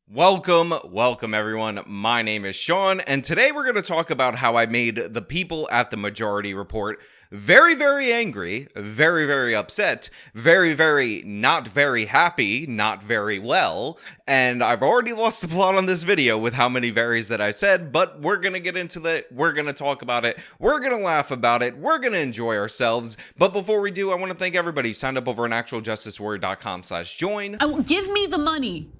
Welcome everyone. My name is Sean, and today we're going to talk about how I made the people at the Majority Report very angry, very upset, very not very happy, not very well, and I've already lost the plot on this video with how many varies that I said, but we're going to get into that. We're going to talk about it. We're going to laugh about it. We're going to enjoy ourselves. But before we do, I want to thank everybody who signed up over on actualjusticewarrior.com/join. Give me the money.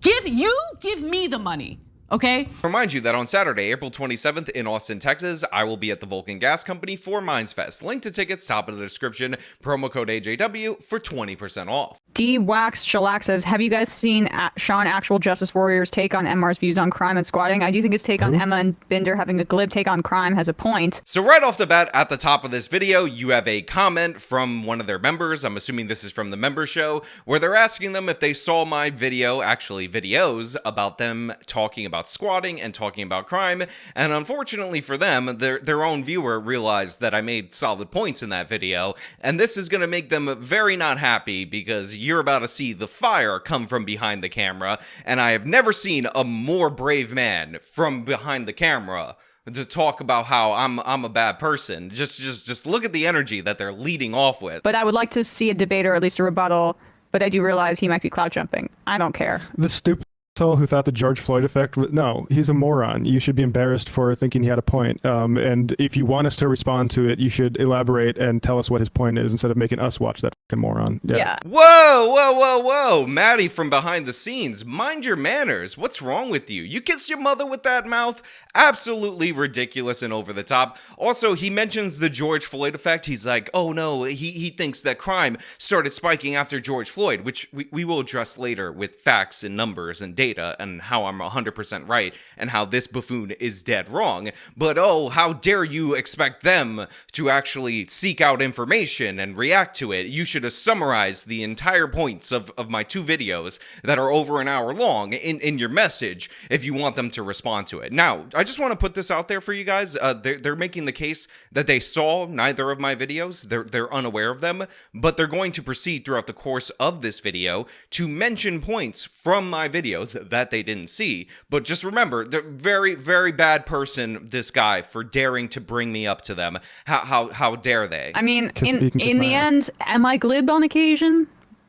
Give me the money, okay? Remind you that on Saturday, April 27th in Austin, Texas, I will be at the Vulcan Gas Company for Minds Fest. Link to tickets, top of the description, promo code AJW for 20% off. D-Wax Shellac says, have you guys seen Sean Actual Justice Warrior's take on MR's views on crime and squatting? I do think his take on Emma and Binder having a glib take on crime has a point. So right off the bat, at the top of this video, you have a comment from one of their members. I'm assuming this is from the member show, where they're asking them if they saw my video, actually videos, about them talking about squatting and talking about crime. And unfortunately for them, their own viewer realized that I made solid points in that video. And this is going to make them very not happy because you're about to see the fire come from behind the camera, and I have never seen a more brave man from behind the camera to talk about how I'm a bad person. Just look at the energy that they're leading off with. But I would like to see a debate or at least a rebuttal, but I do realize he might be clout jumping. I don't care. The stupid asshole who thought the George Floyd effect was, no, he's a moron. You should be embarrassed for thinking he had a point. And if you want us to respond to it, you should elaborate and tell us what his point is instead of making us watch that fucking moron. Yeah. Whoa, Maddie from behind the scenes, mind your manners. What's wrong with you? You kissed your mother with that mouth? Absolutely ridiculous and over the top. Also, he mentions the George Floyd effect. He's like, oh no, he thinks that crime started spiking after George Floyd, which we will address later with facts and numbers and data and how I'm 100% right and how this buffoon is dead wrong. But oh, how dare you expect them to actually seek out information and react to it? You should have summarized the entire points of my two videos that are over an hour long in your message if you want them to respond to it. Now, I just want to put this out there for you guys. They're making the case that they saw neither of my videos. They're unaware of them, but they're going to proceed throughout the course of this video to mention points from my videos that they didn't see. But just remember, they're very bad person, this guy, for daring to bring me up to them. How dare they? I mean, in the end, am I glib on occasion?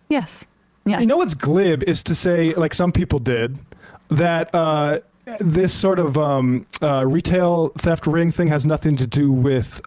Yes. You know what's glib is to say, like some people did, that this sort of retail theft ring thing has nothing to do with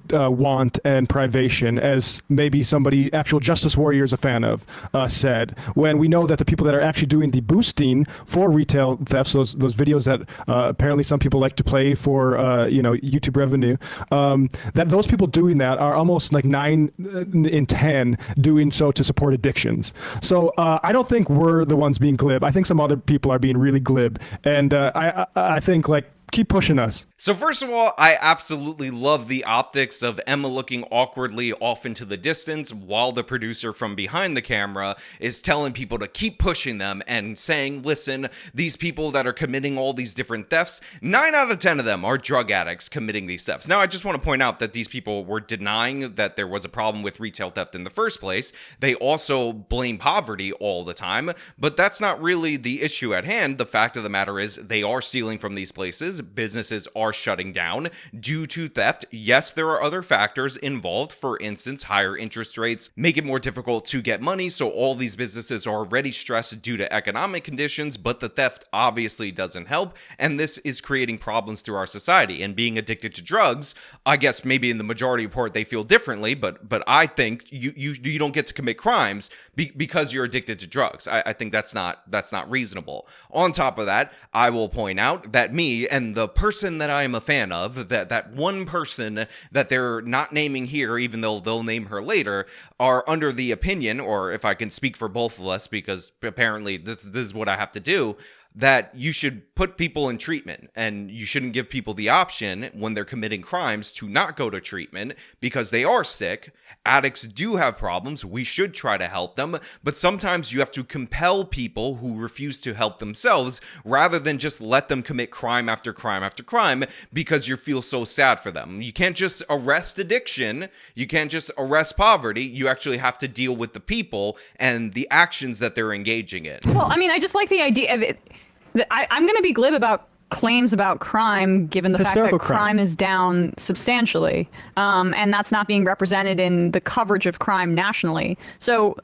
want and privation, as maybe somebody Actual Justice Warrior is a fan of said, when we know that the people that are actually doing the boosting for retail thefts, those videos that apparently some people like to play for YouTube revenue, that those people doing that are almost like 9 in 10 doing so to support addictions. So I don't think we're the ones being glib. I think some other people are being really glib. And I think, like, keep pushing us. So first of all, I absolutely love the optics of Emma looking awkwardly off into the distance while the producer from behind the camera is telling people to keep pushing them and saying, listen, these people that are committing all these different thefts, 9 out of 10 of them are drug addicts committing these thefts. Now, I just want to point out that these people were denying that there was a problem with retail theft in the first place. They also blame poverty all the time, but that's not really the issue at hand. The fact of the matter is they are stealing from these places. Businesses are shutting down due to theft. Yes, there are other factors involved. For instance, higher interest rates make it more difficult to get money, so all these businesses are already stressed due to economic conditions, but the theft obviously doesn't help, and this is creating problems through our society. And being addicted to drugs, I guess maybe in the Majority Report they feel differently, but I think you don't get to commit crimes because you're addicted to drugs. I think that's not reasonable. On top of that, I will point out that me and the person that I am a fan of, that one person that they're not naming here, even though they'll name her later, are under the opinion, or if I can speak for both of us, because apparently this is what I have to do, that you should put people in treatment, and you shouldn't give people the option when they're committing crimes to not go to treatment because they are sick. Addicts do have problems. We should try to help them, but sometimes you have to compel people who refuse to help themselves rather than just let them commit crime after crime after crime because you feel so sad for them. You can't just arrest addiction. You can't just arrest poverty. You actually have to deal with the people and the actions that they're engaging in. Well, I mean, I just like the idea of it. I'm going to be glib about claims about crime, given the fact that crime is down substantially, and that's not being represented in the coverage of crime nationally. So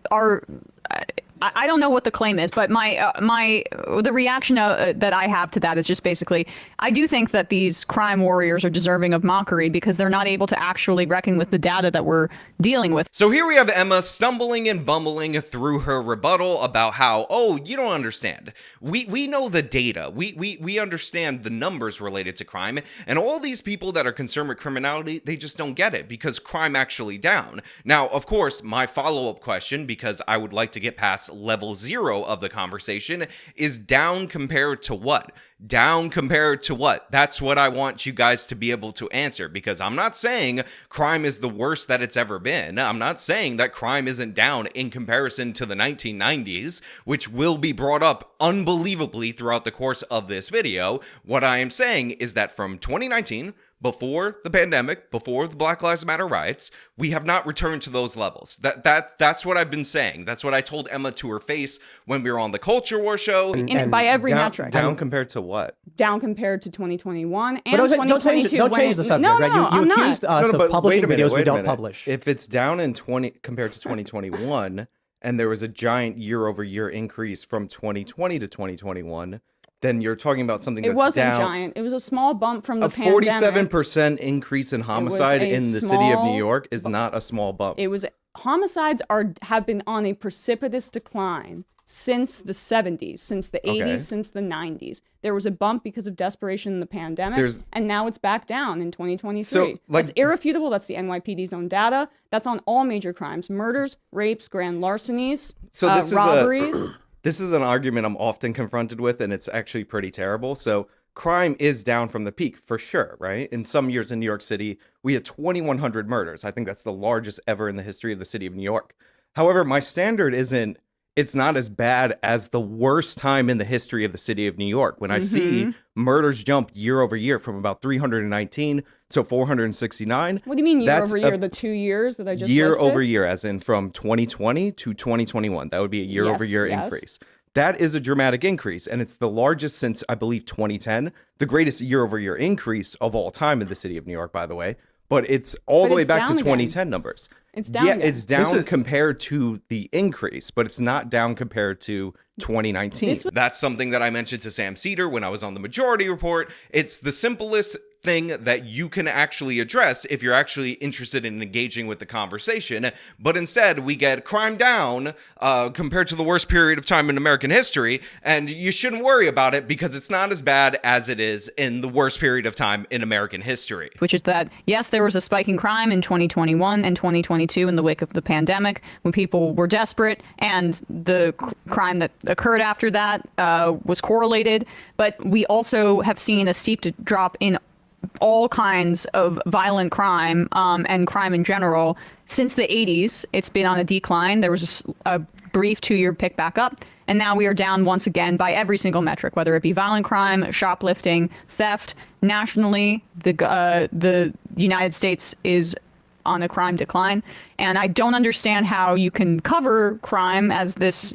I don't know what the claim is, but the reaction that I have to that is just basically, I do think that these crime warriors are deserving of mockery because they're not able to actually reckon with the data that we're dealing with. So here we have Emma stumbling and bumbling through her rebuttal about how, oh, you don't understand. We know the data. We understand the numbers related to crime, and all these people that are concerned with criminality, they just don't get it because crime actually down. Now, of course, my follow-up question, because I would like to get past level 0 of the conversation, is down compared to what? Down compared to what? That's what I want you guys to be able to answer, because I'm not saying crime is the worst that it's ever been. I'm not saying that crime isn't down in comparison to the 1990s, which will be brought up unbelievably throughout the course of this video. What I am saying is that from 2019, before the pandemic, before the Black Lives Matter riots, we have not returned to those levels. That's what I've been saying. That's what I told Emma to her face when we were on the Culture War show. And by every metric. Down compared to what? Down compared to 2021 and But 2022. don't change the subject, no, right? No, You accused us of publishing videos we don't minute. publish. If it's down in compared to 2021, and there was a giant year-over-year increase from 2020 to 2021, then you're talking about something that's it wasn't down. giant. It was a small bump from the A pandemic. 47% increase in homicide in the city of New York is not a small bump. It was homicides have been on a precipitous decline since the 70s, since the 80s, since the 90s. There was a bump because of desperation in the pandemic, and now it's back down in 2023. So, that's irrefutable. That's the NYPD's own data. That's on all major crimes: murders, rapes, grand larcenies, robberies. This is an argument I'm often confronted with, and it's actually pretty terrible. So crime is down from the peak, for sure, right? In some years in New York City, we had 2,100 murders. I think that's the largest ever in the history of the city of New York. However, my standard it's not as bad as the worst time in the history of the city of New York. When I see murders jump year over year from about 319 to 469. What do you mean year over year? The 2 years that I just year listed? over year, as in from 2020 to 2021. That would be a year over year increase. That is a dramatic increase, and it's the largest since, I believe, 2010. The greatest year over year increase of all time in the city of New York, by the way. But it's all the way back to 2010 numbers. It's down again. It's down compared to the increase, but it's not down compared to 2019. That's something that I mentioned to Sam Cedar when I was on the Majority Report. It's the simplest thing that you can actually address if you're actually interested in engaging with the conversation. But instead, we get crime down compared to the worst period of time in American history, and you shouldn't worry about it because it's not as bad as it is in the worst period of time in American history. Which is that, yes, there was a spike in crime in 2021 and 2022 in the wake of the pandemic when people were desperate, and the crime that occurred after that was correlated. But we also have seen a steep drop in all kinds of violent crime and crime in general since the 80s. It's been on a decline. There was a brief 2-year pick back up, and now we are down once again by every single metric, whether it be violent crime, shoplifting, theft. Nationally, the United States is on a crime decline, and I don't understand how you can cover crime as this,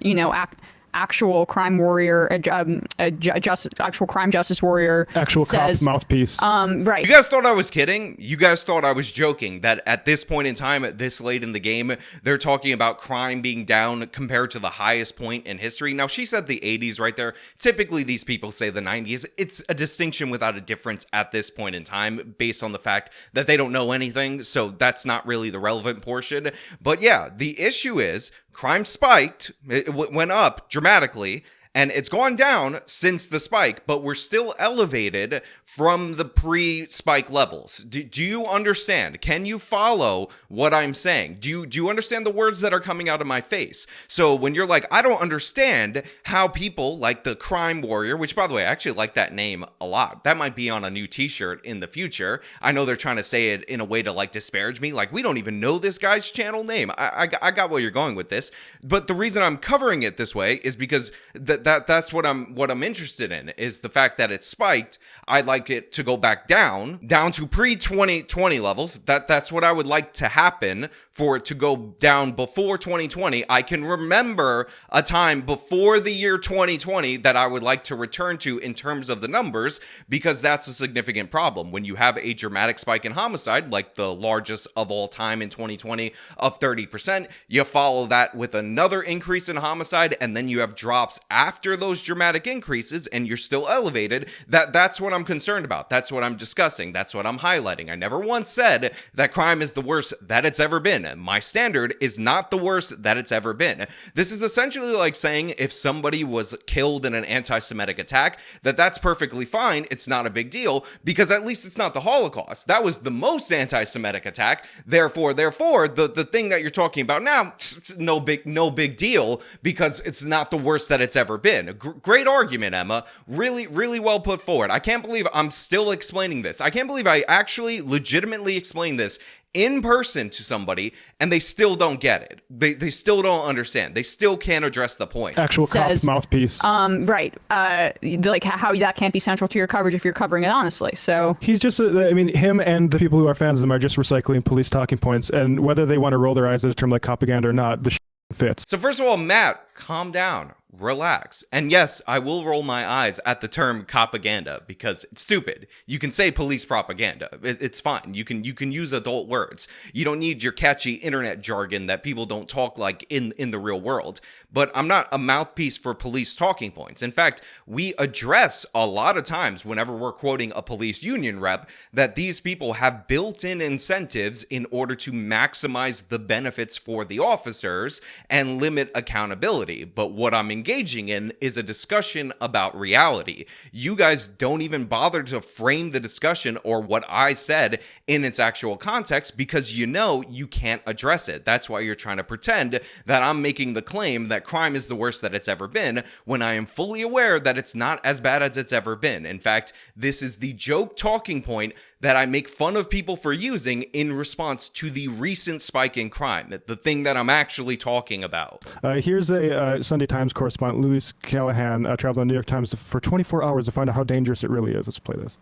actual crime warrior, actual crime justice warrior, actual says, cop mouthpiece. Right. You guys thought I was kidding? You guys thought I was joking that at this point in time, this late in the game, they're talking about crime being down compared to the highest point in history. Now, she said the 80s right there. Typically, these people say the 90s. It's a distinction without a difference at this point in time based on the fact that they don't know anything. So that's not really the relevant portion. But yeah, the issue is crime spiked. It went up dramatically. And it's gone down since the spike, but we're still elevated from the pre-spike levels. Do you understand? Can you follow what I'm saying? Do you understand the words that are coming out of my face? So when you're like, I don't understand how people like the Crime Warrior, which by the way, I actually like that name a lot. That might be on a new t-shirt in the future. I know they're trying to say it in a way to like disparage me. Like, we don't even know this guy's channel name. I got where you're going with this. But the reason I'm covering it this way is because that's what I'm interested in, is the fact that it's spiked. I'd like it to go back down to pre-2020 levels. That's what I would like to happen, for it to go down before 2020. I can remember a time before the year 2020 that I would like to return to in terms of the numbers, because that's a significant problem. When you have a dramatic spike in homicide, like the largest of all time in 2020 of 30%, you follow that with another increase in homicide, and then you have drops after those dramatic increases, and you're still elevated. That's what I'm concerned about. That's what I'm discussing. That's what I'm highlighting. I never once said that crime is the worst that it's ever been. My standard is not the worst that it's ever been. This is essentially like saying if somebody was killed in an anti-Semitic attack, that's perfectly fine. It's not a big deal, because at least it's not the Holocaust. That was the most anti-Semitic attack. Therefore, the thing that you're talking about now, no big deal, because it's not the worst that it's ever been. Great argument, Emma. Really, really well put forward. I can't believe I'm still explaining this. I can't believe I actually legitimately explained this in person to somebody, and they still don't get it. They still don't understand. They still can't address the point. Actual cop's mouthpiece. Right. Like how that can't be central to your coverage if you're covering it honestly. So he's just, him and the people who are fans of him are just recycling police talking points, and whether they want to roll their eyes at a term like propaganda or not, the fits. So first of all, Matt, calm down. Relax. And yes, I will roll my eyes at the term propaganda, because it's stupid. You can say police propaganda. It's fine. You can use adult words. You don't need your catchy internet jargon that people don't talk like in the real world. But I'm not a mouthpiece for police talking points. In fact, we address a lot of times whenever we're quoting a police union rep that these people have built-in incentives in order to maximize the benefits for the officers and limit accountability. But what I'm engaging in is a discussion about reality. You guys don't even bother to frame the discussion or what I said in its actual context, because you know you can't address it. That's why you're trying to pretend that I'm making the claim that crime is the worst that it's ever been, when I am fully aware that it's not as bad as it's ever been. In fact, this is the joke talking point that I make fun of people for using in response to the recent spike in crime, the thing that I'm actually talking about. Here's a Sunday Times correspondent, Louis Callahan, traveled on the New York Times for 24 hours to find out how dangerous it really is. Let's play this.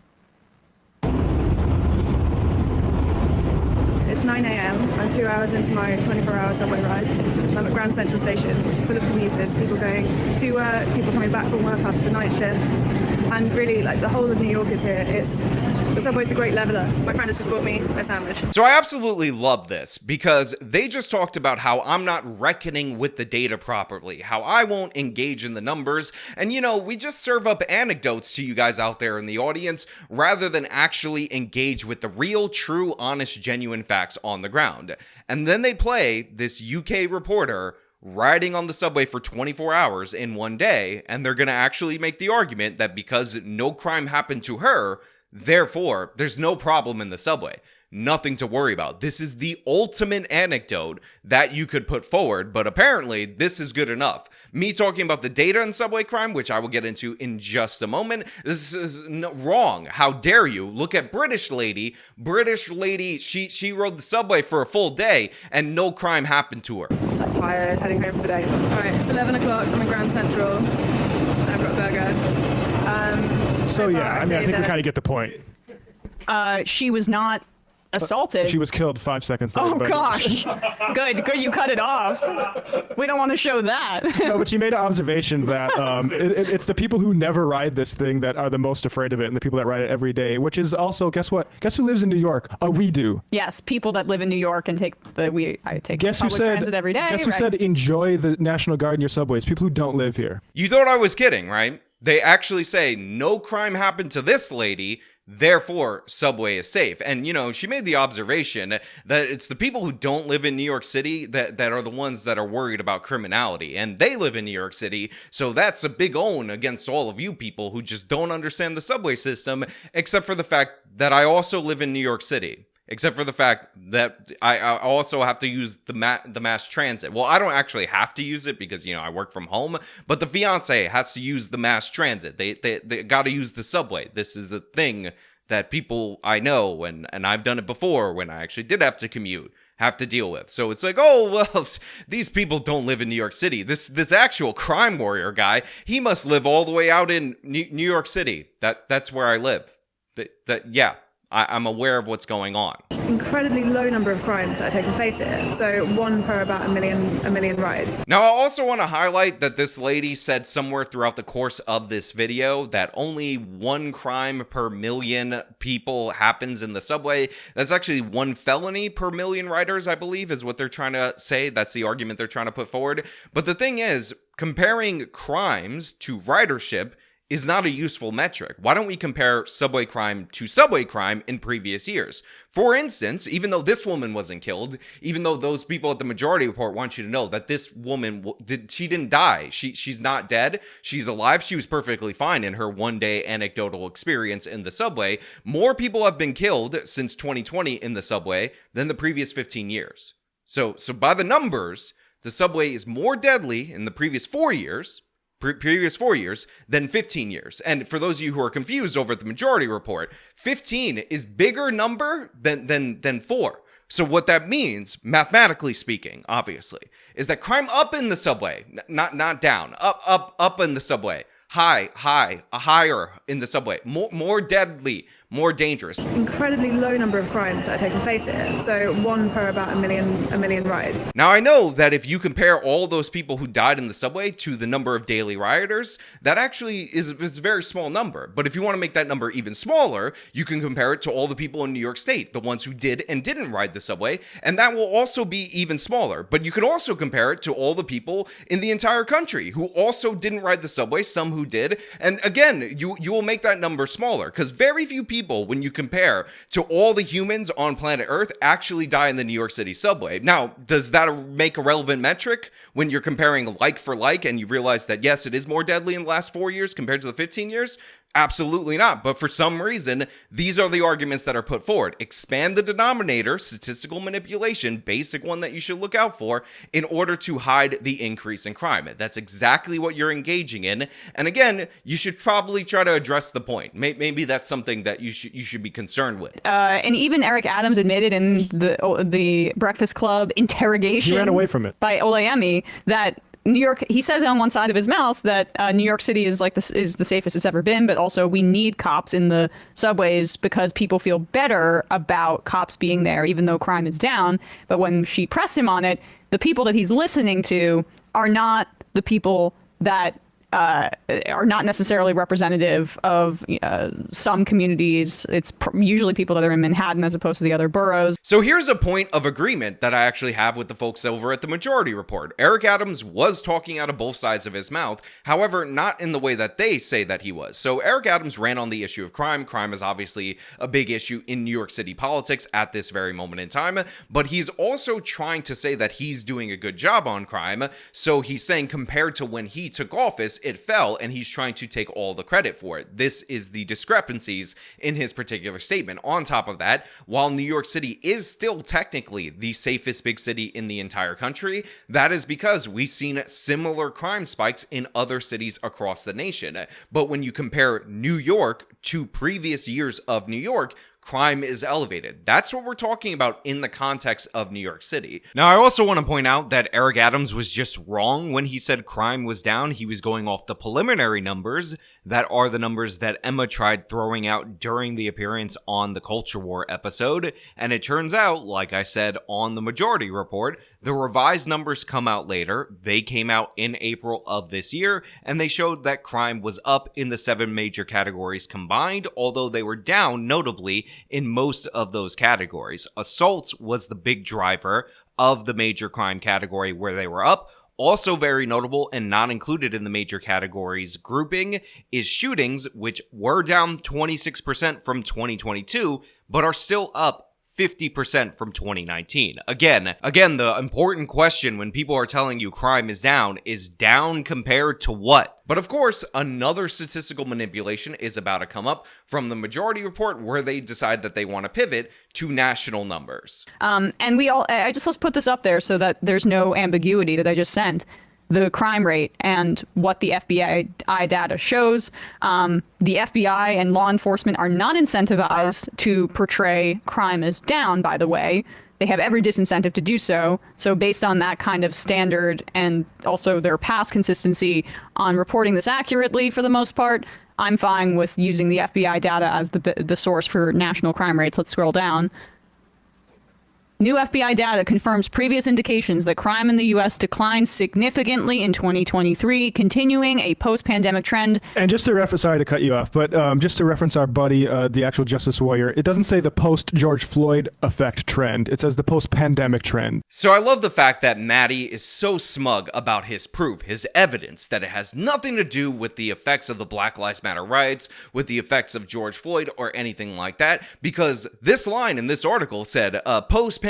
It's 9 a.m. I'm 2 hours into my 24-hour subway ride. I'm at Grand Central Station, which is full of commuters, people going to work, people coming back from work after the night shift. And really, like, the whole of New York is here. The subway's the great leveler. My friend has just bought me a sandwich. So I absolutely love this, because they just talked about how I'm not reckoning with the data properly, how I won't engage in the numbers, and we just serve up anecdotes to you guys out there in the audience rather than actually engage with the real, true, honest, genuine facts on the ground. And then they play this UK reporter riding on the subway for 24 hours in one day, and they're going to actually make the argument that because no crime happened to her, therefore, there's no problem in the subway. Nothing to worry about. This is the ultimate anecdote that you could put forward, but apparently this is good enough. Me talking about the data in subway crime, which I will get into in just a moment, this is wrong. How dare you? Look at British lady. She rode the subway for a full day and no crime happened to her. I'm tired, heading home for the day. All right, it's 11 o'clock. I'm in Grand Central. I've got a burger. I think we kind of get the point. She was not assaulted. She was killed 5 seconds later. Oh gosh. Good, you cut it off. We don't want to show that. No, but she made an observation that it's the people who never ride this thing that are the most afraid of it, and the people that ride it every day, which is also, guess what? Guess who lives in New York? We do. Yes, people that live in New York and I take public transit every day. Guess who said enjoy the National Guard in your subways? People who don't live here. You thought I was kidding, right? They actually say no crime happened to this lady. Therefore, subway is safe. And, she made the observation that it's the people who don't live in New York City that are the ones that are worried about criminality. And they live in New York City, so that's a big own against all of you people who just don't understand the subway system, except for the fact that I also live in New York City. Except for the fact that I also have to use the mass transit. Well, I don't actually have to use it because, I work from home. But the fiance has to use the mass transit. They got to use the subway. This is the thing that people I know, and I've done it before when I actually did have to commute, have to deal with. So it's like, oh, well, these people don't live in New York City. This actual crime warrior guy, he must live all the way out in New York City. That's where I live. Yeah. I'm aware of what's going on. Incredibly low number of crimes that are taking place here. So 1 per about a million rides. Now, I also want to highlight that this lady said somewhere throughout the course of this video that only 1 crime per million people happens in the subway. That's actually 1 felony per million riders, I believe, is what they're trying to say. That's the argument they're trying to put forward. But the thing is, comparing crimes to ridership is not a useful metric. Why don't we compare subway crime to subway crime in previous years? For instance, even though this woman wasn't killed, even though those people at the Majority Report want you to know that this woman she didn't die. She's not dead. She's alive. She was perfectly fine in her one-day anecdotal experience in the subway. More people have been killed since 2020 in the subway than the previous 15 years. So by the numbers, the subway is more deadly in the previous 4 years than 15 years. And for those of you who are confused over at the Majority Report, 15 is bigger number than 4. So what that means, mathematically speaking, obviously, is that crime up in the subway, not down, up in the subway, higher in the subway, more deadly, more dangerous. Incredibly low number of crimes that are taking place here. So 1 per about a million rides. Now, I know that if you compare all those people who died in the subway to the number of daily rioters, that actually is a very small number. But if you want to make that number even smaller, you can compare it to all the people in New York State, the ones who did and didn't ride the subway, and that will also be even smaller. But you can also compare it to all the people in the entire country who also didn't ride the subway, some who did. And again, you will make that number smaller because very few people, when you compare to all the humans on planet Earth, actually die in the New York City subway. Now, does that make a relevant metric when you're comparing like for like and you realize that, yes, it is more deadly in the last 4 years compared to the 15 years? Absolutely not. But for some reason, these are the arguments that are put forward. Expand the denominator, statistical manipulation, basic one that you should look out for in order to hide the increase in crime. That's exactly what you're engaging in. And again, you should probably try to address the point. Maybe that's something that you should be concerned with. And even Eric Adams admitted in the Breakfast Club interrogation, he ran away from it, by Olayemi, that New York, he says on one side of his mouth that New York City is the safest it's ever been, but also we need cops in the subways because people feel better about cops being there, even though crime is down. But when she pressed him on it, the people that he's listening to are not the people that are not necessarily representative of some communities. It's usually people that are in Manhattan as opposed to the other boroughs. So here's a point of agreement that I actually have with the folks over at the Majority Report. Eric Adams was talking out of both sides of his mouth, however, not in the way that they say that he was. So Eric Adams ran on the issue of crime. Crime is obviously a big issue in New York City politics at this very moment in time, but he's also trying to say that he's doing a good job on crime. So he's saying compared to when he took office, it fell, and he's trying to take all the credit for it. This is the discrepancies in his particular statement. On top of that, while New York City is still technically the safest big city in the entire country, that is because we've seen similar crime spikes in other cities across the nation. But when you compare New York to previous years of New York, crime is elevated. That's what we're talking about in the context of New York City. Now, I also want to point out that Eric Adams was just wrong when he said crime was down. He was going off the preliminary numbers that are the numbers that Emma tried throwing out during the appearance on the Culture War episode. And it turns out, like I said on the Majority Report, the revised numbers come out later. They came out in April of this year, and they showed that crime was up in the 7 major categories combined, although they were down notably in most of those categories. Assaults was the big driver of the major crime category where they were up. Also very notable and not included in the major categories grouping is shootings, which were down 26% from 2022, but are still up 50% from 2019. Again, the important question when people are telling you crime is down compared to what? But of course, another statistical manipulation is about to come up from the majority report where they decide that they want to pivot to national numbers. And let's put this up there so that there's no ambiguity that I just sent. The crime rate and what the FBI data shows. The FBI and law enforcement are not incentivized to portray crime as down, by the way. They have every disincentive to do so. So based on that kind of standard and also their past consistency on reporting this accurately for the most part, I'm fine with using the FBI data as the source for national crime rates. Let's scroll down. New FBI data confirms previous indications that crime in the U.S. declined significantly in 2023, continuing a post-pandemic trend. And just to reference, sorry to cut you off, but just to reference our buddy, the actual Justice Warrior, it doesn't say the post-George Floyd effect trend. It says the post-pandemic trend. So I love the fact that Maddie is so smug about his proof, his evidence, that it has nothing to do with the effects of the Black Lives Matter riots, with the effects of George Floyd, or anything like that, because this line in this article said, post-pandemic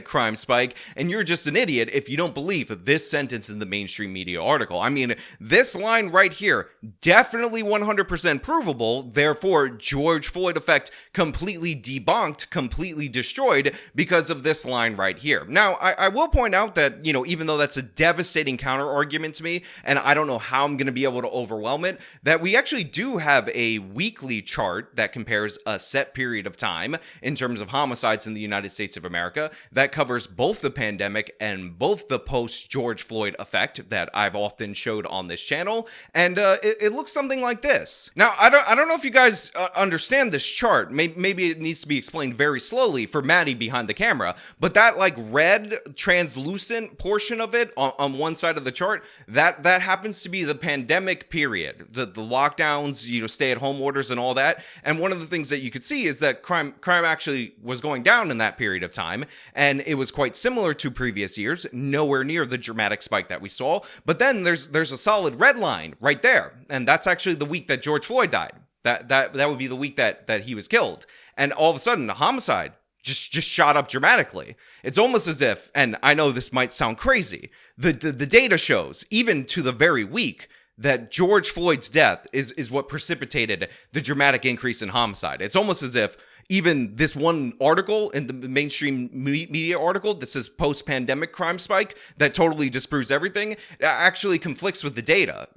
crime spike, and you're just an idiot if you don't believe this sentence in the mainstream media article. I mean, this line right here, definitely 100% provable, therefore George Floyd effect completely debunked, completely destroyed because of this line right here. Now, I will point out that, even though that's a devastating counter argument to me, and I don't know how I'm going to be able to overwhelm it, that we actually do have a weekly chart that compares a set period of time in terms of homicides in the United States of America that covers both the pandemic and both the post-George Floyd effect that I've often showed on this channel, and it looks something like this. Now, I don't know if you guys understand this chart. Maybe it needs to be explained very slowly for Maddie behind the camera, but that red translucent portion of it on one side of the chart, that happens to be the pandemic period, the lockdowns, stay-at-home orders and all that. And one of the things that you could see is that crime actually was going down in that period of time, and it was quite similar to previous years, nowhere near the dramatic spike that we saw. But then there's a solid red line right there, and that's actually the week that George Floyd died. That would be the week that he was killed, and all of a sudden the homicide just shot up dramatically. It's almost as if, and I know this might sound crazy, the data shows, even to the very week, that George Floyd's death is what precipitated the dramatic increase in homicide. It's almost as if even this one article in the mainstream media article that says post-pandemic crime spike that totally disproves everything actually conflicts with the data.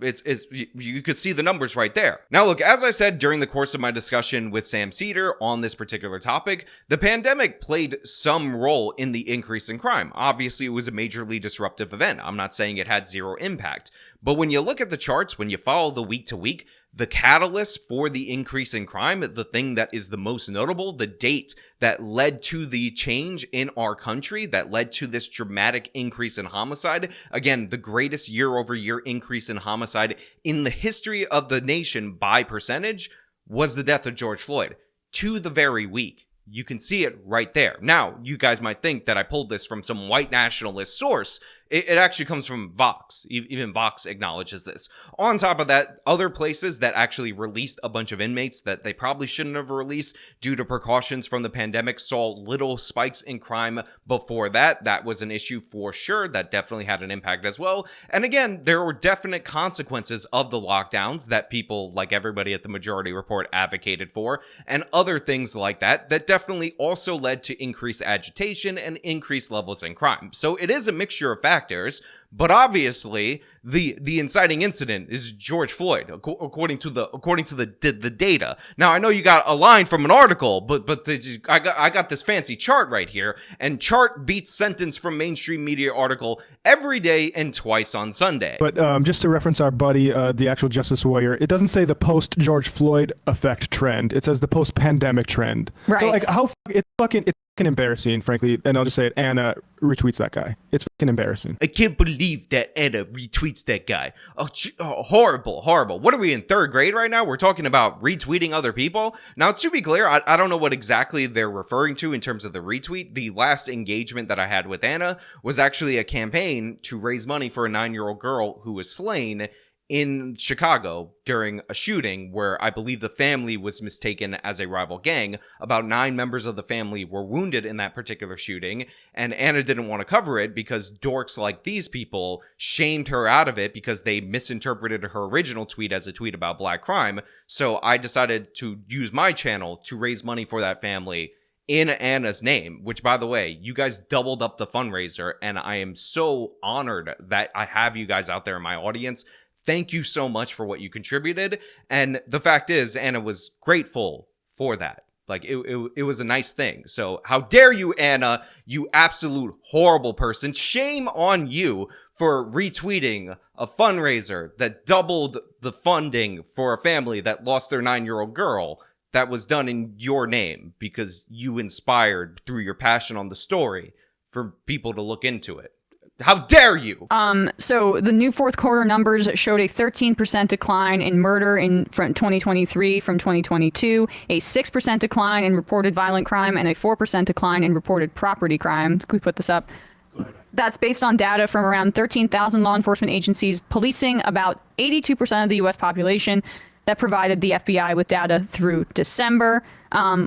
You could see the numbers right there. Now look, as I said during the course of my discussion with Sam Cedar on this particular topic, the pandemic played some role in the increase in crime. Obviously, it was a majorly disruptive event. I'm not saying it had zero impact. But when you look at the charts, when you follow the week to week, the catalyst for the increase in crime, the thing that is the most notable, the date that led to the change in our country, that led to this dramatic increase in homicide, again, the greatest year-over-year increase in homicide in the history of the nation by percentage, was the death of George Floyd. To the very week. You can see it right there. Now, you guys might think that I pulled this from some white nationalist source. It actually comes from Vox. Even Vox acknowledges this. On top of that, other places that actually released a bunch of inmates that they probably shouldn't have released due to precautions from the pandemic saw little spikes in crime before that. That was an issue for sure. That definitely had an impact as well. And again, there were definite consequences of the lockdowns that people, like everybody at the Majority Report, advocated for, and other things like that definitely also led to increased agitation and increased levels in crime. So it is a mixture of factors, but obviously the inciting incident is George Floyd, according to the data. Now I know you got a line from an article, but I got this fancy chart right here, and chart beats sentence from mainstream media article every day and twice on Sunday. But just to reference our buddy, the actual Justice Warrior, it doesn't say the post George Floyd effect trend. It says the post pandemic trend. Right. So like how it's fucking embarrassing, frankly. And I'll just say it, Anna retweets that guy. It's fucking embarrassing. I can't believe that Anna retweets that guy. Oh, horrible, horrible. What are we in 3rd grade right now? We're talking about retweeting other people? Now, to be clear, I don't know what exactly they're referring to in terms of the retweet. The last engagement that I had with Anna was actually a campaign to raise money for a 9-year-old girl who was slain in Chicago during a shooting where I believe the family was mistaken as a rival gang. About 9 members of the family were wounded in that particular shooting, and Anna didn't want to cover it because dorks like these people shamed her out of it because they misinterpreted her original tweet as a tweet about black crime. So I decided to use my channel to raise money for that family in Anna's name, which, by the way, you guys doubled up the fundraiser, and I am so honored that I have you guys out there in my audience. Thank you so much for what you contributed. And the fact is, Anna was grateful for that. Like, it was a nice thing. So how dare you, Anna, you absolute horrible person. Shame on you for retweeting a fundraiser that doubled the funding for a family that lost their 9-year-old girl. That was done in your name because you inspired through your passion on the story for people to look into it. How dare you? So the new 4th quarter numbers showed a 13% decline in murder from 2023 from 2022, a 6% decline in reported violent crime, and a 4% decline in reported property crime. Can we put this up? That's based on data from around 13,000 law enforcement agencies policing about 82% of the U.S. population that provided the FBI with data through December.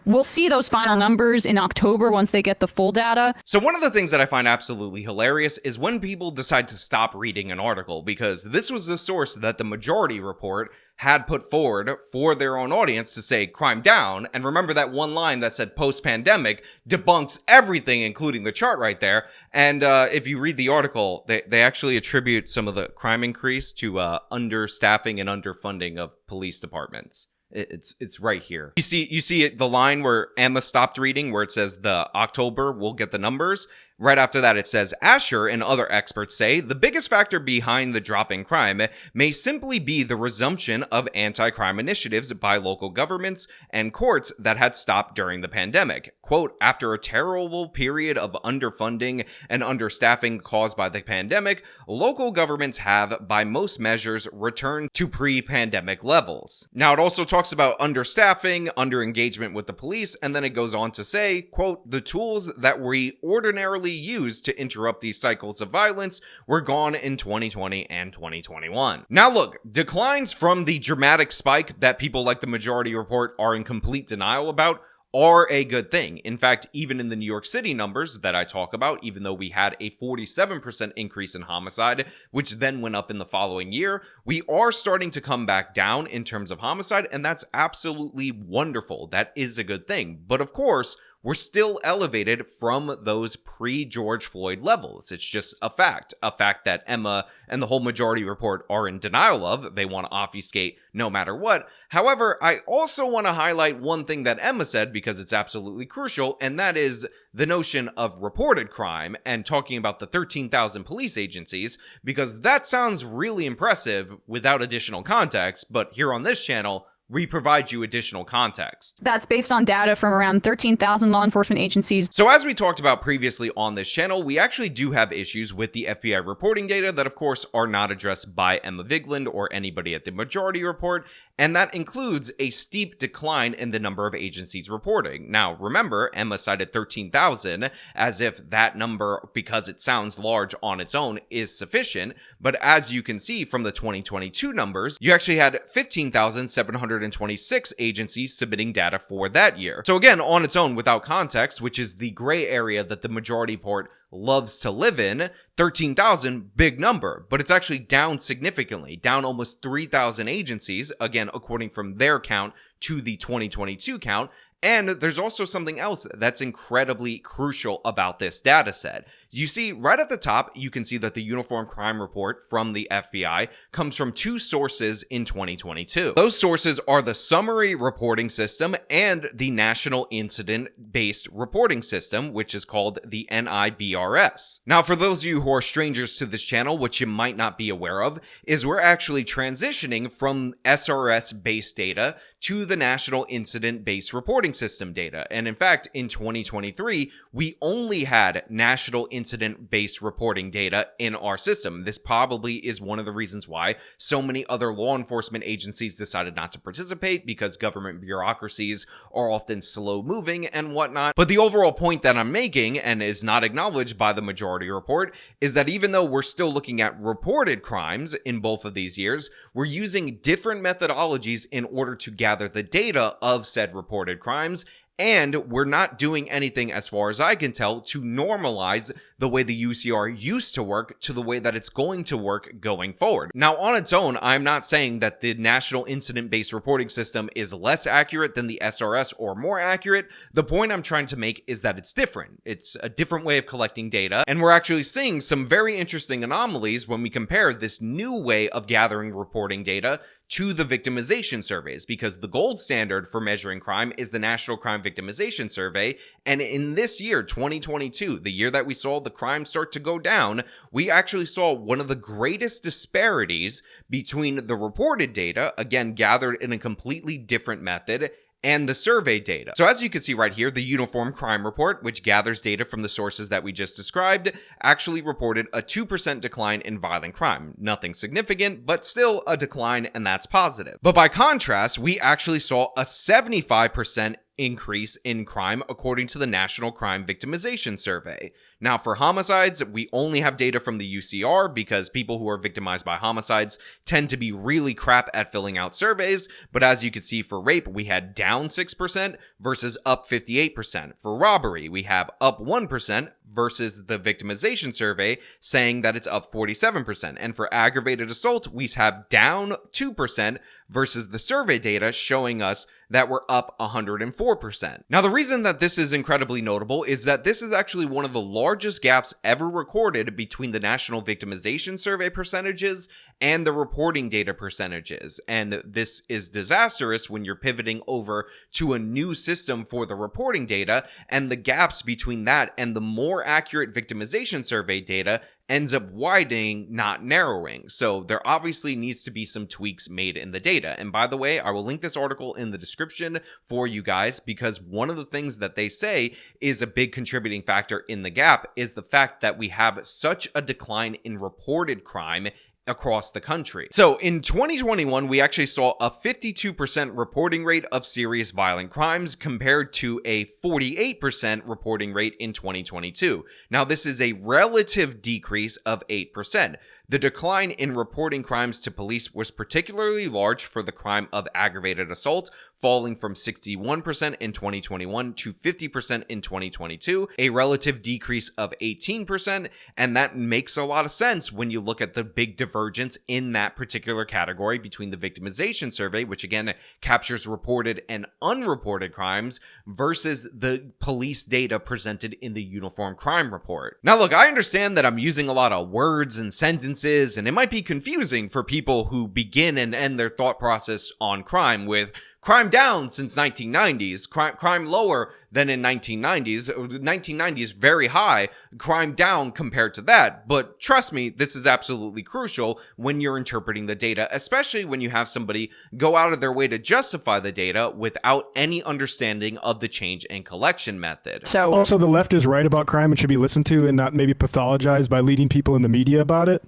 We'll see those final numbers in October once they get the full data. So one of the things that I find absolutely hilarious is when people decide to stop reading an article, because this was the source that the Majority Report had put forward for their own audience to say crime down. And remember that one line that said post-pandemic debunks everything, including the chart right there. And if you read the article, they actually attribute some of the crime increase to understaffing and underfunding of police departments. It's right here. You see it, the line where Emma stopped reading where it says the October we'll get the numbers. Right after that, it says, Asher and other experts say the biggest factor behind the drop in crime may simply be the resumption of anti-crime initiatives by local governments and courts that had stopped during the pandemic. Quote, after a terrible period of underfunding and understaffing caused by the pandemic, local governments have, by most measures, returned to pre-pandemic levels. Now, it also talks about understaffing, under-engagement with the police, and then it goes on to say, quote, the tools that we ordinarily used to interrupt these cycles of violence were gone in 2020 and 2021. Now look, declines from the dramatic spike that people like the Majority Report are in complete denial about are a good thing. In fact, even in the New York City numbers that I talk about, even though we had a 47% increase in homicide, which then went up in the following year, we are starting to come back down in terms of homicide, and that's absolutely wonderful. That is a good thing. But of course, we're still elevated from those pre-George Floyd levels. It's just a fact that Emma and the whole Majority Report are in denial of. They want to obfuscate no matter what. However, I also want to highlight one thing that Emma said because it's absolutely crucial, and that is the notion of reported crime and talking about the 13,000 police agencies, because that sounds really impressive without additional context, but here on this channel, we provide you additional context. That's based on data from around 13,000 law enforcement agencies. So as we talked about previously on this channel, we actually do have issues with the FBI reporting data that, of course, are not addressed by Emma Vigeland or anybody at the Majority Report, and that includes a steep decline in the number of agencies reporting. Now, remember, Emma cited 13,000 as if that number, because it sounds large on its own, is sufficient, but as you can see from the 2022 numbers, you actually had 15,726 agencies submitting data for that year. So again, on its own, without context, which is the gray area that the Majority Report loves to live in, 13,000, big number, but it's actually down significantly, down almost 3,000 agencies, again, according from their count to the 2022 count. And there's also something else that's incredibly crucial about this data set. You see, right at the top, you can see that the Uniform Crime Report from the FBI comes from 2 sources in 2022. Those sources are the Summary Reporting System and the National Incident-Based Reporting System, which is called the NIBRS. CRS. Now, for those of you who are strangers to this channel, what you might not be aware of is we're actually transitioning from SRS-based data to the National Incident-Based Reporting System data. And in fact, in 2023, we only had National Incident-Based Reporting data in our system. This probably is one of the reasons why so many other law enforcement agencies decided not to participate, because government bureaucracies are often slow-moving and whatnot. But the overall point that I'm making, and is not acknowledged by the majority report, is that even though we're still looking at reported crimes in both of these years, we're using different methodologies in order to gather the data of said reported crimes, and we're not doing anything, as far as I can tell, to normalize the way the UCR used to work to the way that it's going to work going forward. Now, on its own, I'm not saying that the National Incident-Based Reporting System is less accurate than the SRS or more accurate. The point I'm trying to make is that it's different. It's a different way of collecting data, and we're actually seeing some very interesting anomalies when we compare this new way of gathering reporting data to the victimization surveys, because the gold standard for measuring crime is the National Crime Victimization Survey. And in this year, 2022, the year that we saw the crime start to go down, we actually saw one of the greatest disparities between the reported data, again gathered in a completely different method, and the survey data. So as you can see right here, the Uniform Crime Report, which gathers data from the sources that we just described, actually reported a 2% decline in violent crime. Nothing significant, but still a decline, and that's positive. But by contrast, we actually saw a 75% increase in crime according to the National Crime Victimization Survey. Now, for homicides, we only have data from the UCR because people who are victimized by homicides tend to be really crap at filling out surveys. But as you can see, for rape, we had down 6% versus up 58%. For robbery, we have up 1% versus the victimization survey saying that it's up 47%. And for aggravated assault, we have down 2% versus the survey data showing us that we're up 104%. Now, the reason that this is incredibly notable is that this is actually one of the largest gaps ever recorded between the National Victimization Survey percentages and the reporting data percentages. And this is disastrous when you're pivoting over to a new system for the reporting data, and the gaps between that and the more accurate victimization survey data ends up widening, not narrowing. So there obviously needs to be some tweaks made in the data. And by the way, I will link this article in the description for you guys, because one of the things that they say is a big contributing factor in the gap is the fact that we have such a decline in reported crime across the country. So in 2021, we actually saw a 52% reporting rate of serious violent crimes compared to a 48% reporting rate in 2022. Now, this is a relative decrease of 8%. The decline in reporting crimes to police was particularly large for the crime of aggravated assault, falling from 61% in 2021 to 50% in 2022, a relative decrease of 18%, and that makes a lot of sense when you look at the big divergence in that particular category between the victimization survey, which again captures reported and unreported crimes, versus the police data presented in the Uniform Crime Report. Now look, I understand that I'm using a lot of words and sentences, and it might be confusing for people who begin and end their thought process on crime with crime down since 1990s, crime lower than in 1990s, 1990s very high, crime down compared to that. But trust me, this is absolutely crucial when you're interpreting the data, especially when you have somebody go out of their way to justify the data without any understanding of the change in collection method. So also, the left is right about crime and should be listened to and not maybe pathologized by leading people in the media about it.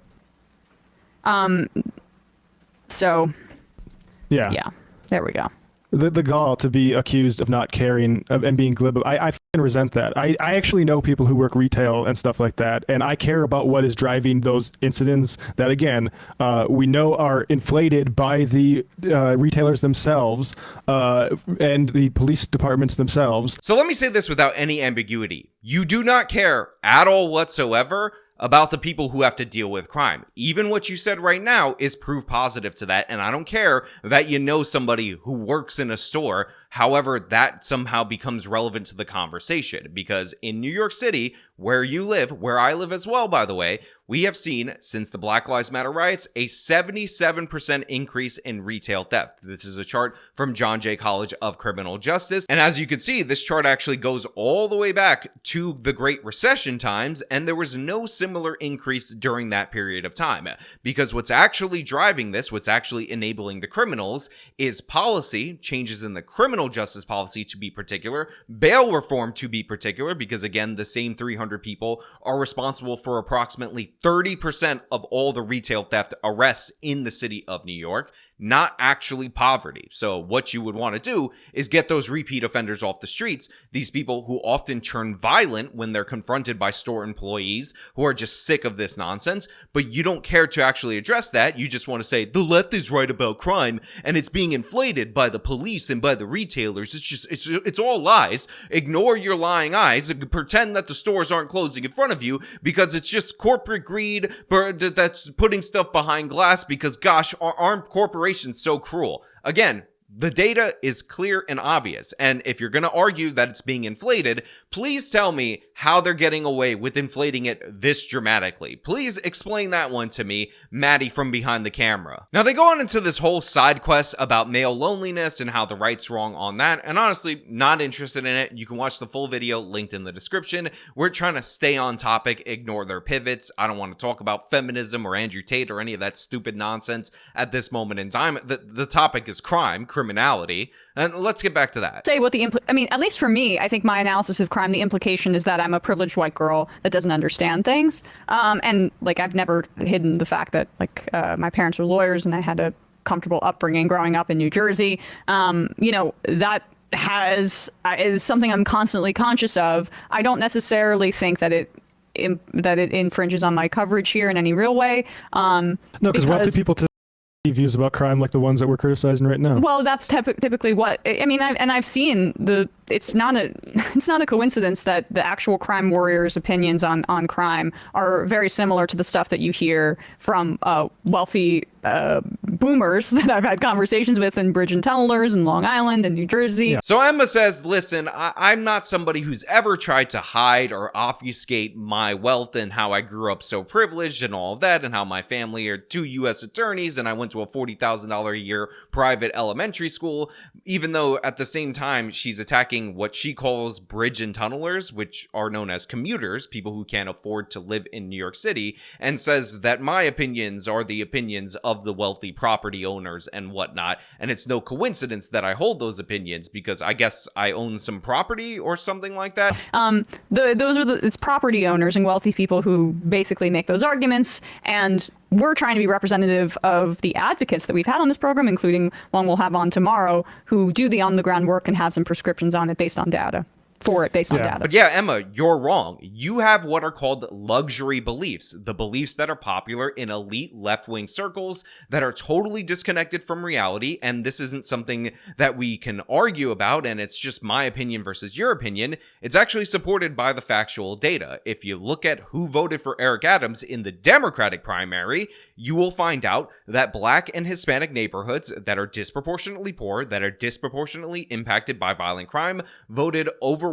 So yeah, there we go. The gall to be accused of not caring and being glib. I fucking resent that. I actually know people who work retail and stuff like that, and I care about what is driving those incidents that, again, we know are inflated by the retailers themselves and the police departments themselves. So let me say this without any ambiguity. You do not care at all whatsoever about the people who have to deal with crime. Even what you said right now is proof positive to that, and I don't care that you know somebody who works in a store. However, that somehow becomes relevant to the conversation, because in New York City, where you live, where I live as well, by the way, we have seen, since the Black Lives Matter riots, a 77% increase in retail theft. This is a chart from John Jay College of Criminal Justice. And as you can see, this chart actually goes all the way back to the Great Recession times, and there was no similar increase during that period of time. Because what's actually driving this, what's actually enabling the criminals, is policy, changes in the criminal justice policy to be particular, bail reform to be particular, because again, the same 300 people are responsible for approximately 30% of all the retail theft arrests in the city of New York, not actually poverty. So what you would want to do is get those repeat offenders off the streets, these people who often turn violent when they're confronted by store employees who are just sick of this nonsense, but you don't care to actually address that. You just want to say the left is right about crime and it's being inflated by the police and by the retailers. It's all lies. Ignore your lying eyes and pretend that the stores aren't closing in front of you because it's just corporate greed that's putting stuff behind glass because gosh, aren't corporations so cruel? Again, the data is clear and obvious, and if you're going to argue that it's being inflated, please tell me how they're getting away with inflating it this dramatically. Please explain that one to me, Maddie from behind the camera. Now, they go on into this whole side quest about male loneliness and how the right's wrong on that, and honestly, not interested in it. You can watch the full video linked in the description. We're trying to stay on topic, ignore their pivots. I don't want to talk about feminism or Andrew Tate or any of that stupid nonsense at this moment in time. The topic is criminality, and let's get back to that. Say what at least for me, I think my analysis of crime, the implication is that I'm a privileged white girl that doesn't understand things, and like I've never hidden the fact that my parents were lawyers and I had a comfortable upbringing growing up in New Jersey. That is something I'm constantly conscious of. I don't necessarily think that it infringes on my coverage here in any real way. No, because wealthy people views about crime like the ones that we're criticizing right now. Well, that's typically what I mean. I've seen it's not a coincidence that the actual crime warriors' opinions on crime are very similar to the stuff that you hear from wealthy boomers that I've had conversations with in bridge and tunnelers in Long Island and New Jersey. Yeah. So Emma says, listen, I'm not somebody who's ever tried to hide or obfuscate my wealth and how I grew up so privileged and all of that, and how my family are 2 U.S. attorneys and I went to a $40,000 a year private elementary school, even though at the same time she's attacking what she calls bridge and tunnelers, which are known as commuters, people who can't afford to live in New York City, and says that my opinions are the opinions of the wealthy property owners and whatnot, and it's no coincidence that I hold those opinions because I guess I own some property or something like that. It's property owners and wealthy people who basically make those arguments, and we're trying to be representative of the advocates that we've had on this program, including one we'll have on tomorrow, who do the on-the-ground work and have some prescriptions on it based on data. On data. But yeah, Emma, you're wrong. You have what are called luxury beliefs, the beliefs that are popular in elite left-wing circles that are totally disconnected from reality, and this isn't something that we can argue about, and it's just my opinion versus your opinion. It's actually supported by the factual data. If you look at who voted for Eric Adams in the Democratic primary, you will find out that Black and Hispanic neighborhoods that are disproportionately poor, that are disproportionately impacted by violent crime, voted overwhelmingly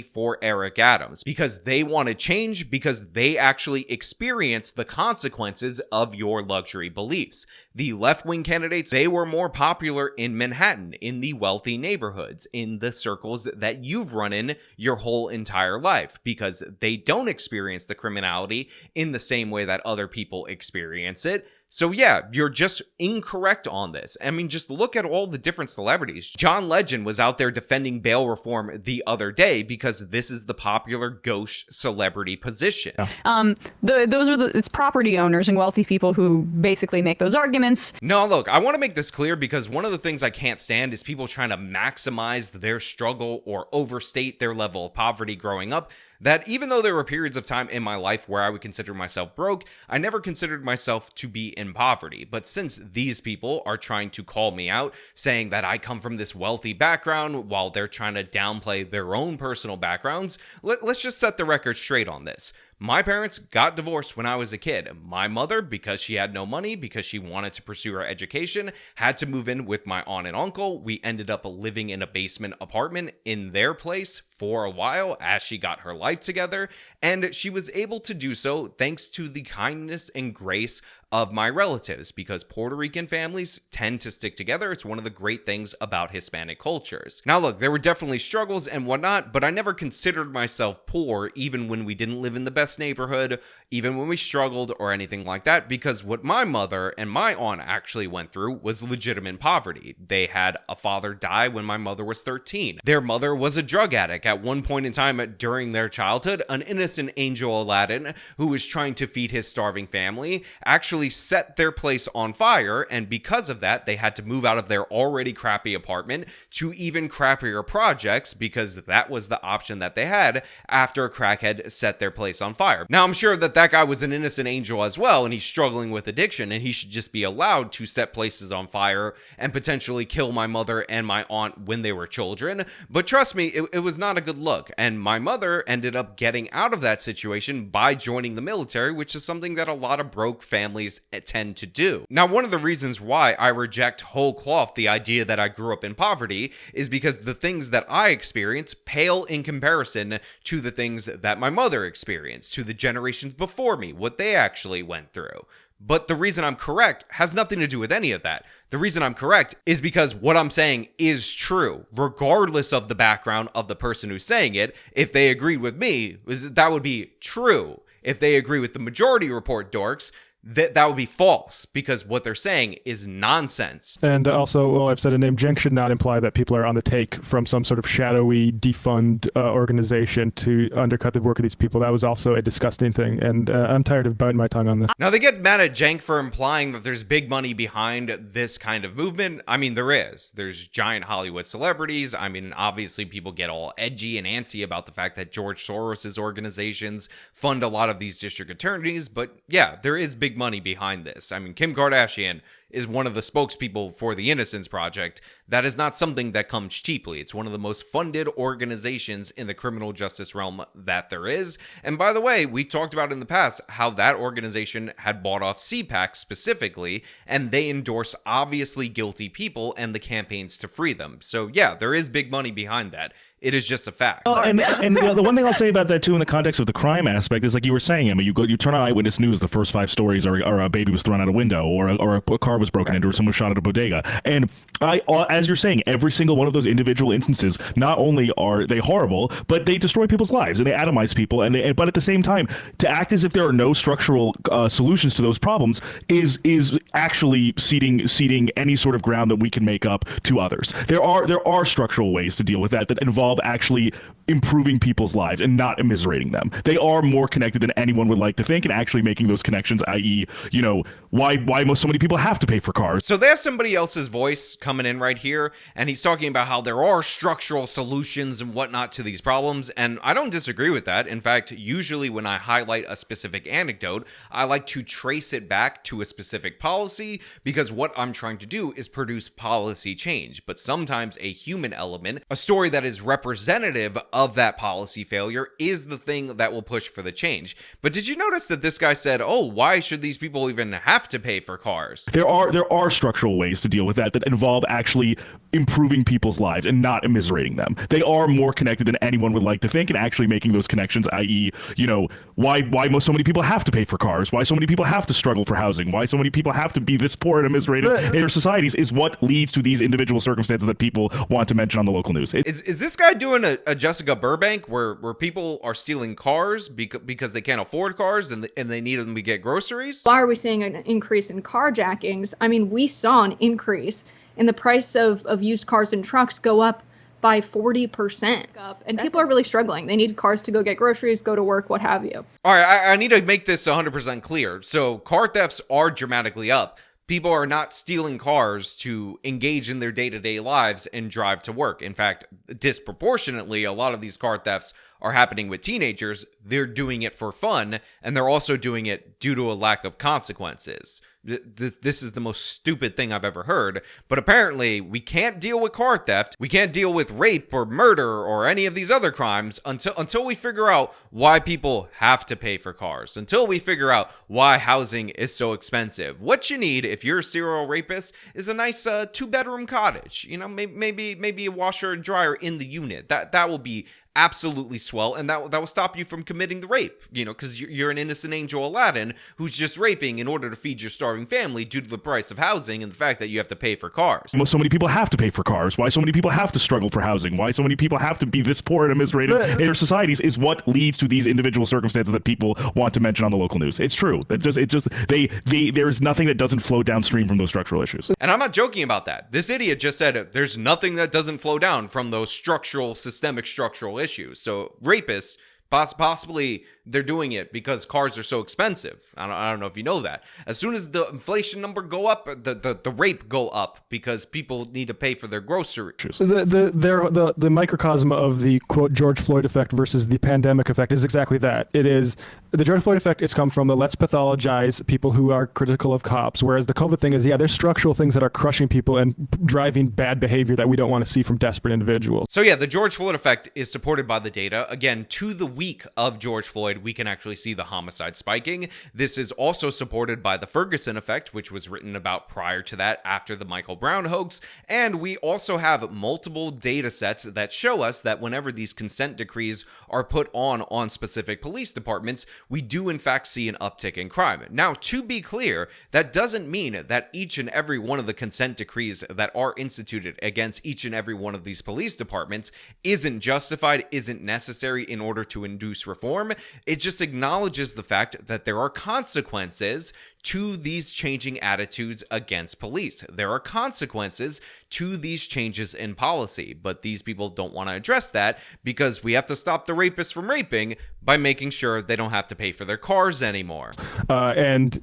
for Eric Adams because they want to change, because they actually experience the consequences of your luxury beliefs. The left-wing candidates, they were more popular in Manhattan, in the wealthy neighborhoods, in the circles that you've run in your whole entire life, because they don't experience the criminality in the same way that other people experience it. So yeah, you're just incorrect on this. I mean, just look at all the different celebrities. John Legend was out there defending bail reform the other day because this is the popular gauche celebrity position. Yeah. It's property owners and wealthy people who basically make those arguments. No, look, I want to make this clear because one of the things I can't stand is people trying to maximize their struggle or overstate their level of poverty growing up. That even though there were periods of time in my life where I would consider myself broke, I never considered myself to be in poverty. But since these people are trying to call me out, saying that I come from this wealthy background while they're trying to downplay their own personal backgrounds, let's just set the record straight on this. My parents got divorced when I was a kid. My mother, because she had no money, because she wanted to pursue her education, had to move in with my aunt and uncle. We ended up living in a basement apartment in their place for a while as she got her life together, and she was able to do so thanks to the kindness and grace of my relatives, because Puerto Rican families tend to stick together. It's one of the great things about Hispanic cultures. Now look, there were definitely struggles and whatnot, but I never considered myself poor, even when we didn't live in the best neighborhood, even when we struggled or anything like that, because what my mother and my aunt actually went through was legitimate poverty. They had a father die when my mother was 13. Their mother was a drug addict at one point in time during their childhood. An innocent angel Aladdin who was trying to feed his starving family actually set their place on fire, and because of that, they had to move out of their already crappy apartment to even crappier projects, because that was the option that they had after a crackhead set their place on fire. Now, I'm sure that that guy was an innocent angel as well, and he's struggling with addiction, and he should just be allowed to set places on fire and potentially kill my mother and my aunt when they were children. But trust me, it was not a good look, and my mother ended up getting out of that situation by joining the military, which is something that a lot of broke families tend to do. Now, one of the reasons why I reject whole cloth the idea that I grew up in poverty is because the things that I experienced pale in comparison to the things that my mother experienced, to the generations before me, what they actually went through. But the reason I'm correct has nothing to do with any of that. The reason I'm correct is because what I'm saying is true, regardless of the background of the person who's saying it. If they agreed with me, that would be true. If they agree with the majority report dorks, that would be false, because what they're saying is nonsense. And also, well, I've said a name. Cenk should not imply that people are on the take from some sort of shadowy, defund organization to undercut the work of these people. That was also a disgusting thing, and I'm tired of biting my tongue on this. Now, they get mad at Cenk for implying that there's big money behind this kind of movement. I mean, there is. There's giant Hollywood celebrities. I mean, obviously, people get all edgy and antsy about the fact that George Soros's organizations fund a lot of these district attorneys, but yeah, there is big money behind this. I mean, Kim Kardashian is one of the spokespeople for the Innocence Project. That is not something that comes cheaply. It's one of the most funded organizations in the criminal justice realm that there is. And by the way, we've talked about in the past how that organization had bought off CPAC specifically, and they endorse obviously guilty people and the campaigns to free them. So yeah, there is big money behind that. It is just a fact. And you know, the one thing I'll say about that too, in the context of the crime aspect, is like you were saying, Emma. You turn on Eyewitness News, the first 5 stories are a baby was thrown out a window, or a car was broken into, or someone was shot at a bodega. And as you're saying, every single one of those individual instances, not only are they horrible, but they destroy people's lives and they atomize people. But at the same time, to act as if there are no structural solutions to those problems is actually ceding any sort of ground that we can make up to others. There are structural ways to deal with that involve actually improving people's lives and not immiserating them. They are more connected than anyone would like to think, and actually making those connections, i.e., you know, why so many people have to pay for cars. So they have somebody else's voice coming in right here, and he's talking about how there are structural solutions and whatnot to these problems, and I don't disagree with that. In fact, usually when I highlight a specific anecdote, I like to trace it back to a specific policy, because what I'm trying to do is produce policy change. But sometimes a human element, a story that is representative of that policy failure, is the thing that will push for the change. But did you notice that this guy said, oh, why should these people even have to pay for cars? There are structural ways to deal with that involve actually improving people's lives and not immiserating them. They are more connected than anyone would like to think, and actually making those connections, i.e., you know, why so many people have to pay for cars, why so many people have to struggle for housing, why so many people have to be this poor and immiserated in our societies, is what leads to these individual circumstances that people want to mention on the local news. Is this guy doing a Jessica Burbank where people are stealing cars because they can't afford cars and they need them to get groceries? Why are we seeing an increase in carjackings? I mean, we saw an increase in the price of used cars and trucks go up by 40%. And people are really struggling. They need cars to go get groceries, go to work, what have you. All right, I need to make this 100% clear. So car thefts are dramatically up. People are not stealing cars to engage in their day-to-day lives and drive to work. In fact, disproportionately, a lot of these car thefts are happening with teenagers, they're doing it for fun, and they're also doing it due to a lack of consequences. This is the most stupid thing I've ever heard, but apparently we can't deal with car theft, we can't deal with rape or murder or any of these other crimes until we figure out why people have to pay for cars, until we figure out why housing is so expensive. What you need if you're a serial rapist is a nice 2-bedroom cottage, maybe a washer and dryer in the unit. That will be absolutely swell, and that will stop you from committing the rape, because you're an innocent angel Aladdin who's just raping in order to feed your starving family due to the price of housing and the fact that you have to pay for cars. So many people have to pay for cars. Why so many people have to struggle for housing? Why so many people have to be this poor and immiserated in our societies is what leads to these individual circumstances that people want to mention on the local news. It's true. There's nothing that doesn't flow downstream from those structural issues. And I'm not joking about that. This idiot just said there's nothing that doesn't flow down from those systemic structural issues. So rapists, possibly they're doing it because cars are so expensive. I don't know if you know that. As soon as the inflation number go up, the rape go up because people need to pay for their groceries. The microcosm of the quote George Floyd effect versus the pandemic effect is exactly that. It is the George Floyd effect has come from the let's pathologize people who are critical of cops, whereas the COVID thing is there's structural things that are crushing people and driving bad behavior that we don't want to see from desperate individuals. So yeah, the George Floyd effect is supported by the data. Again, to the week of George Floyd, we can actually see the homicide spiking. This is also supported by the Ferguson effect, which was written about prior to that after the Michael Brown hoax. And we also have multiple data sets that show us that whenever these consent decrees are put on specific police departments, we do in fact see an uptick in crime. Now, to be clear, that doesn't mean that each and every one of the consent decrees that are instituted against each and every one of these police departments isn't justified, isn't necessary in order to induce reform. It just acknowledges the fact that there are consequences to these changing attitudes against police. There are consequences to these changes in policy, but these people don't want to address that because we have to stop the rapists from raping by making sure they don't have to pay for their cars anymore. The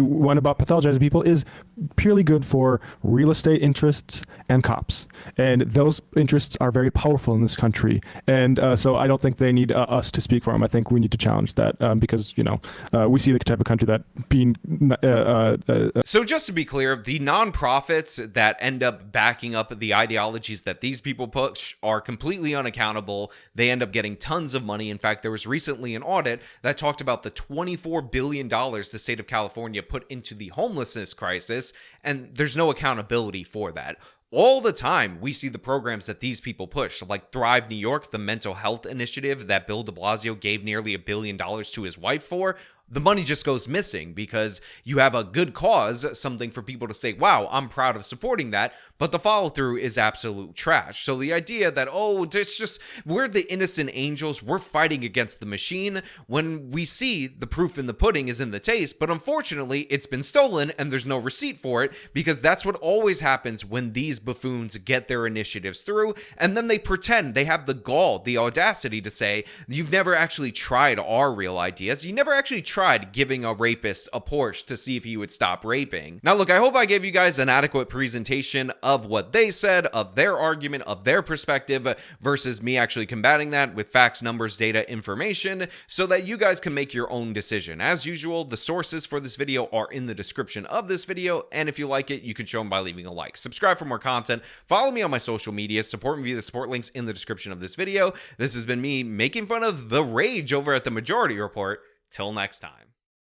one about pathologizing people is purely good for real estate interests and cops. And those interests are very powerful in this country. And so I don't think they need us to speak for them. I think we need to challenge that because, we see the type of country that being... So just to be clear, the nonprofits that end up backing up the ideologies that these people push are completely unaccountable. They end up getting tons of money. In fact, there was recently an audit that talked about the $24 billion the state of California put into the homelessness crisis, and there's no accountability for that. All the time, we see the programs that these people push, like Thrive New York, the mental health initiative that Bill de Blasio gave nearly $1 billion to his wife for. The money just goes missing because you have a good cause, something for people to say, wow, I'm proud of supporting that, but the follow through is absolute trash. So the idea that, it's just, we're the innocent angels, we're fighting against the machine, when we see the proof in the pudding is in the taste, but unfortunately it's been stolen and there's no receipt for it, because that's what always happens when these buffoons get their initiatives through, and then they pretend they have the gall, the audacity to say, you've never actually tried our real ideas, you never actually tried giving a rapist a Porsche to see if he would stop raping. Now look, I hope I gave you guys an adequate presentation of what they said, of their argument, of their perspective, versus me actually combating that with facts, numbers, data, information, so that you guys can make your own decision. As usual, the sources for this video are in the description of this video, and if you like it, you can show them by leaving a like. Subscribe for more content, follow me on my social media, support me via the support links in the description of this video. This has been me making fun of the rage over at the Majority Report. Till next time.